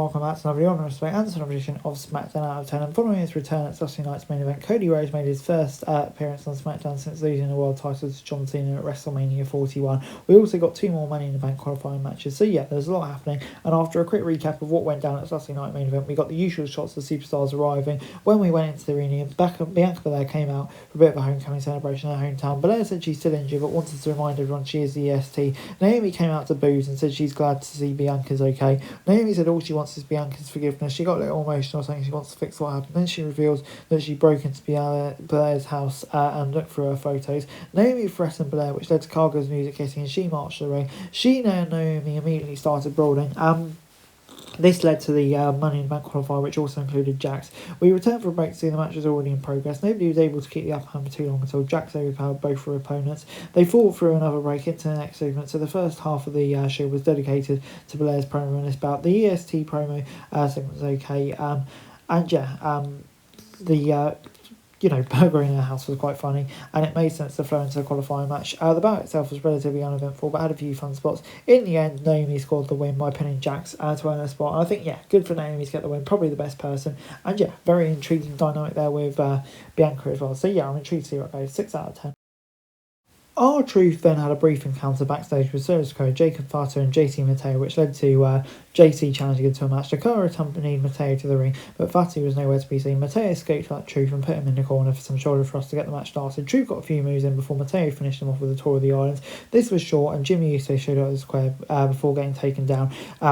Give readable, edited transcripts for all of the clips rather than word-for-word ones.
welcome back to another video on the Respect and another edition of Smackdown Out of 10. And following his return at Saturday night's main event, Cody Rhodes made his first appearance on Smackdown since losing the world title to John Cena at WrestleMania 41. We also got 2 more Money in the Bank qualifying matches, so yeah, there's a lot happening. And after a quick recap of what went down at Saturday night main event, we got the usual shots of superstars arriving. When we went into the arena, Bianca Belair came out for a bit of a homecoming celebration in her hometown. Belair said she's still injured but wanted to remind everyone she is the EST. Naomi came out to booze and said she's glad to see Bianca's okay. Naomi said all she wants is Bianca's forgiveness. She got a little emotional saying she wants to fix what happened. Then she reveals that she broke into Belair's house and looked through her photos. Naomi threatened Belair, which led to Cargo's music hitting, and she marched to the ring. Sheena and Naomi immediately started brawling. This led to the Money in the Bank qualifier, which also included Jax. We returned for a break to see the match was already in progress. Nobody was able to keep the upper hand for too long until Jax overpowered both their opponents. They fought through another break into the next segment, so the first half of the show was dedicated to Belair's promo in this bout. The EST promo segment was okay, and yeah, burger in her house was quite funny, and it made sense to flow into the qualifying match. The bout itself was relatively uneventful, but had a few fun spots. In the end, Naomi scored the win by pinning Jax to earn her spot. And I think, yeah, good for Naomi to get the win, probably the best person. And yeah, very intriguing dynamic there with Bianca as well. So yeah, I'm intrigued to see what goes. 6 out of 10. R-Truth then had a brief encounter backstage with Solo Sikoa, Jacob Fatu and JC Mateo, which led to JC challenging into a match. Sikoa accompanied Mateo to the ring, but Fatu was nowhere to be seen. Mateo escaped that Truth and put him in the corner for some shoulder thrusts to get the match started. Truth got a few moves in before Mateo finished him off with a tour of the islands. This was short, and Jimmy Uso showed up at the square before getting taken down,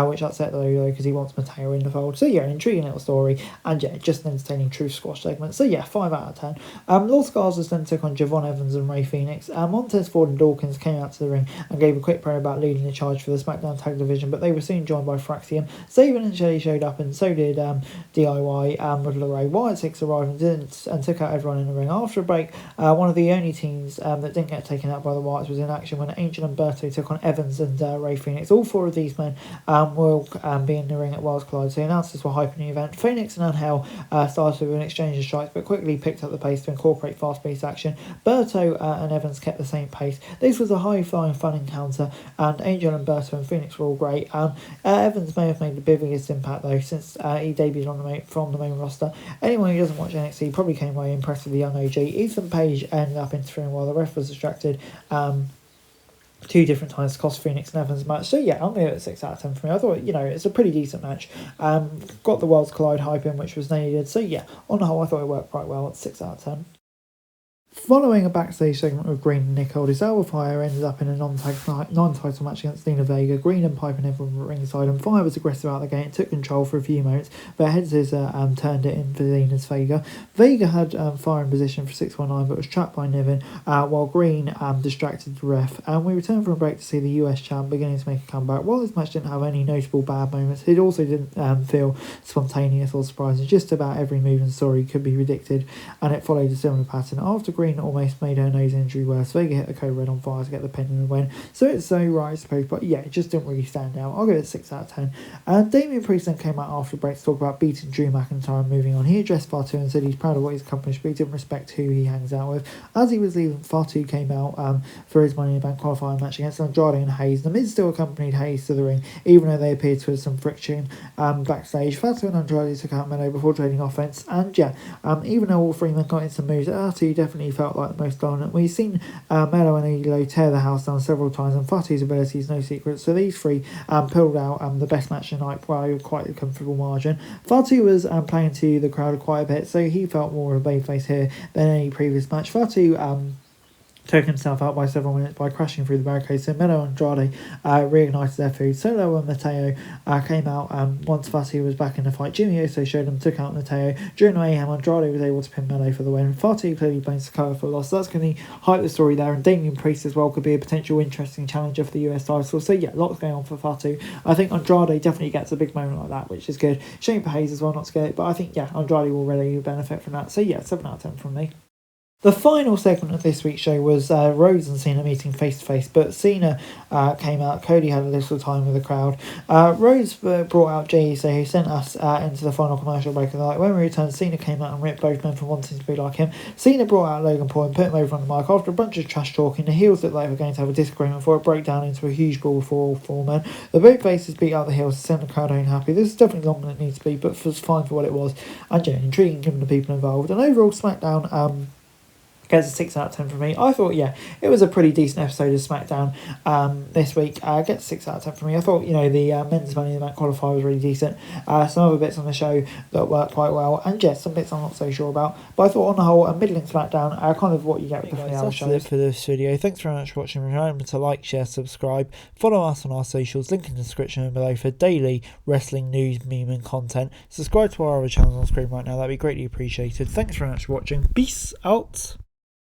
which upset the Logo because he wants Mateo in the fold. So yeah, an intriguing little story, and yeah, just an entertaining Truth squash segment. So yeah, 5 out of 10. Los Garza then took on Javon Evans and Rey Fenix. Montez Ford and Dawkins came out to the ring and gave a quick promo about leading the charge for the SmackDown Tag Division, but they were soon joined by Fraxium. Saban and Shelly showed up, and so did DIY with LeRae. Wyatt Six arrived and took out everyone in the ring. After a break, one of the only teams that didn't get taken out by the Wyatts was in action when Angel and Berto took on Evans and Rey Fenix. All 4 of these men will be in the ring at Worlds Collide, so the announcers were hyping the event. Phoenix and Angel started with an exchange of strikes, but quickly picked up the pace to incorporate fast-paced action. Berto and Evans kept the same pace. This was a high-flying fun encounter, and Angel and Berto and Phoenix were all great. Evans may have made the biggest impact though since he debuted from the main roster. Anyone who doesn't watch NXT probably came away impressed with the young OG. Ethan Page ended up interfering while the ref was distracted 2 different times to cost Phoenix and Evans match. So yeah, I'm going to give it 6 out of 10 for me. I thought, it's a pretty decent match. Got the Worlds Collide hype in, which was needed. So yeah, on the whole, I thought it worked quite well at 6 out of 10. Following a backstage segment with Green and Nick Aldis, Alba Fire ended up in a non-title match against Lena Vega. Green and Pipe and everyone were ringside, and Fire was aggressive out the gate, took control for a few moments, but Head Scissor turned it in for Lena's Vega. Vega had Fire in position for 619, but was trapped by Niven, while Green distracted the ref. And we returned from a break to see the US champ beginning to make a comeback. While this match didn't have any notable bad moments, it also didn't feel spontaneous or surprising. Just about every move and story could be predicted, and it followed a similar pattern. After Green almost made her nose injury worse, Vega hit the Code Red on Fire to get the pin and win. So it's so right, I suppose, but yeah, it just didn't really stand out. I'll give it 6 out of 10. And Damian Priest then came out after the break to talk about beating Drew McIntyre and moving on. He addressed Fatu and said he's proud of what he's accomplished, but he didn't respect who he hangs out with. As he was leaving, Fatu came out for his Money in the Bank qualifying match against Andrade and Hayes. The Miz still accompanied Hayes to the ring, even though they appeared to have some friction backstage. Fatu and Andrade took out Melo before trading offense, and yeah, even though all 3 men got into moves, Fatu definitely felt like the most dominant. We've seen Melo and Elo tear the house down several times, and Fatu's ability is no secret, so these 3 pulled out the best match tonight by quite a comfortable margin. Fatu was playing to the crowd quite a bit, so he felt more of a babyface here than any previous match. Fatu took himself out by several minutes by crashing through the barricades, so Melo and Andrade reignited their food. Solo and Mateo came out once Fatu was back in the fight. Jimmy Uso showed them, took out Mateo. During the mayhem, Andrade was able to pin Melo for the win. Fatu clearly blames Sikoa for the loss, so that's going to hype the story there, and Damian Priest as well could be a potential interesting challenger for the US title. So yeah, lots going on for Fatu. I think Andrade definitely gets a big moment like that, which is good. Shame for Hayes as well not to get it, but I think yeah, Andrade will really benefit from that. So yeah, 7 out of 10 from me. The final segment of this week's show was Rhodes and Cena meeting face to face, but Cena came out. Cody had a little time with the crowd. Rhodes brought out Jey, so he sent us into the final commercial break of the night. When we returned, Cena came out and ripped both men for wanting to be like him. Cena brought out Logan Paul and put him over on the mic. After a bunch of trash talking, the heels looked like they were going to have a disagreement before it broke down into a huge brawl for all four men. The both faces beat out the heels to send the crowd home happy. This is definitely longer than it needs to be, but was fine for what it was, and intriguing given the people involved. And overall, SmackDown gets a 6 out of 10 from me. I thought, it was a pretty decent episode of SmackDown this week. Gets a 6 out of 10 from me. I thought, the men's Money in the Bank qualifier was really decent. Some other bits on the show that worked quite well, and some bits I'm not so sure about. But I thought, on the whole, a middling SmackDown, kind of what you get with the 3-hour show. That's it for this video. Thanks very much for watching. Remember to like, share, subscribe. Follow us on our socials. Link in the description below for daily wrestling news, meme, and content. Subscribe to our other channels on screen right now. That'd be greatly appreciated. Thanks very much for watching. Peace out.